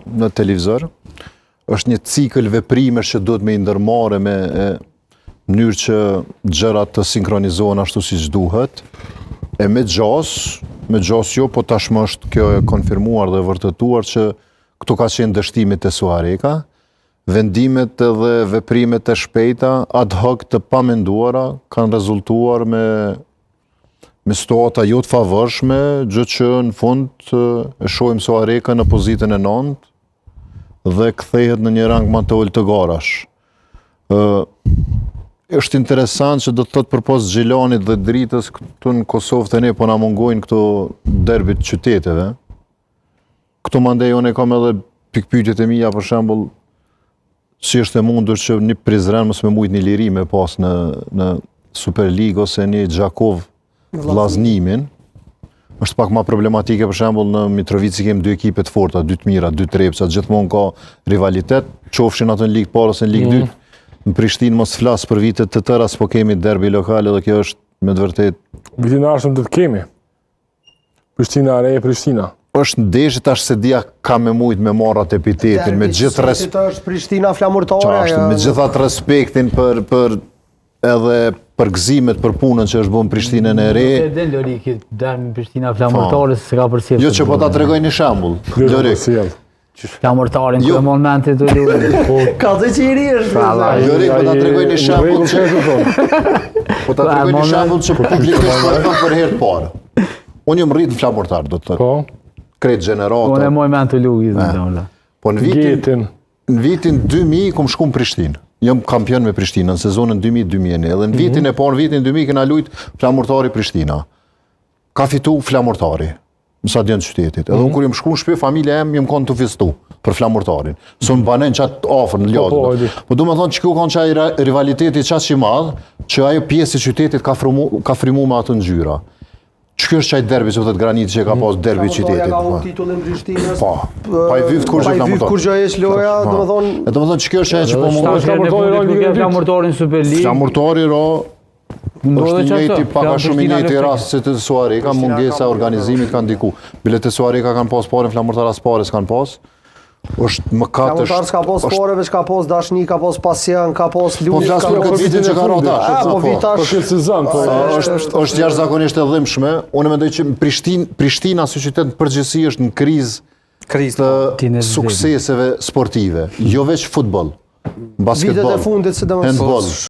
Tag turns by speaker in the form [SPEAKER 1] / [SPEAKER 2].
[SPEAKER 1] në televizor. Është një cikël veprimesh që duhet me ndërmarrë me mënyrë që gjërat të sinkronizohen ashtu siç duhet. E me gjas jo, po tashmë është kjo e konfirmuar dhe vërtetuar që këtu ka qenë dështimet e Suareka, vendimet edhe veprimet e shpejta ad hoc të pamenduara kanë rezultuar me situata jo të favorshme, gjë që në fund e shohim Suareka në pozitën e 9 dhe kthehet në një rang më të ulët të garash. Është interesant që do të thotë përpos Xhilanit dhe Dritës këtu në Kosovë të ne po na mungojnë këto derbit qyteteve. Këtu mandej unë kam edhe pikpyetjet e mia, për shembull, si është e mundur që një Prizren mos me mujt një liri me pas në Super League ose një Gjakov vllaznimin. Është pak më problematike, për shembull në Mitrovici kemi dy ekipe të forta, dy të mira, dy trepsa, gjithmonë ka rivalitet, qofshin ato në Ligë Parë ose në Ligë 2. Në Prishtinë mos flas për vitet të tëra, s'po kemi derbi lokal dhe kjo është me të vërtet.
[SPEAKER 2] Vitin e ardhshëm do të kemi. Prishtina Re e Prishtina.
[SPEAKER 1] Është ndeshje tash se dia ka me mujt me marrat epitetin, me gjithë respekt.
[SPEAKER 3] Është Prishtina flamurtore.
[SPEAKER 1] Me gjithatë respektin për edhe për gëzimet për punën që është bën Prishtinën e Re.
[SPEAKER 4] Nuk e din Lori derbi Prishtina flamurtore se ka përcjell.
[SPEAKER 1] Jo që po ta tregoj një shembull. Lori.
[SPEAKER 4] Flamurtarin në momentin të luajë.
[SPEAKER 3] Ka të që i ri është.
[SPEAKER 1] Lori, po ta tregoj një shembull që po ta tregoj një shembull që publikisht po e them për herë të parë. Unë jam rrit në flamurtar, do të thotë. Krejt gjenerata.
[SPEAKER 4] Unë e moment të luajë.
[SPEAKER 1] Po në vitin 2000 kum shku në Prishtinë. Jam kampion me Prishtinën në sezonën 2000-2001. Edhe në vitin e parë, vitin 2000 kena luajt Flamurtari Prishtina. Ka fitu Flamurtari në stadion të qytetit. Edhe unë kur jam shku në shtëpi, familja em jam kanë të festu për Flamurtarin. So më banen qatë afër në lodhë. Po du me thonë që kjo kanë qaj rivaliteti qatë që i madhë, që ajo pjesë i qytetit ka frimu me atë ngjyra. Që kjo është qaj derbi që vëtët Graniti që ka pas derbi i qytetit.
[SPEAKER 3] Ka unë titullin Prishtinës.
[SPEAKER 1] Pa i vyft kur që Flamurtari.
[SPEAKER 3] Kur që esh loja, do me thonë...
[SPEAKER 1] E do me thonë që kjo është qaj që po
[SPEAKER 4] Flamurtarin Super League.
[SPEAKER 1] Flamurtari është njëti paka shumë i njëti rast se të Suareka, mungesa organizimit kanë diku. Bilet e Suareka kanë pas pare, Flamurtar as pare s'kanë pas. është më katë...
[SPEAKER 3] Flamurtar s'ka pas poreve, s'ka pas dashni, ka pas pasion, ka pas lutë...
[SPEAKER 1] Po flasë për këtë vitin që ka rota.
[SPEAKER 3] Po vitash...
[SPEAKER 1] është jashtëzakonisht e dhimbshme. Unë mendoj që Prishtina si qytet në përgjithësi është në krizë të sukseseve sportive. Jo veç futboll.
[SPEAKER 3] Vitet e fundit, sidomos.
[SPEAKER 1] Handball.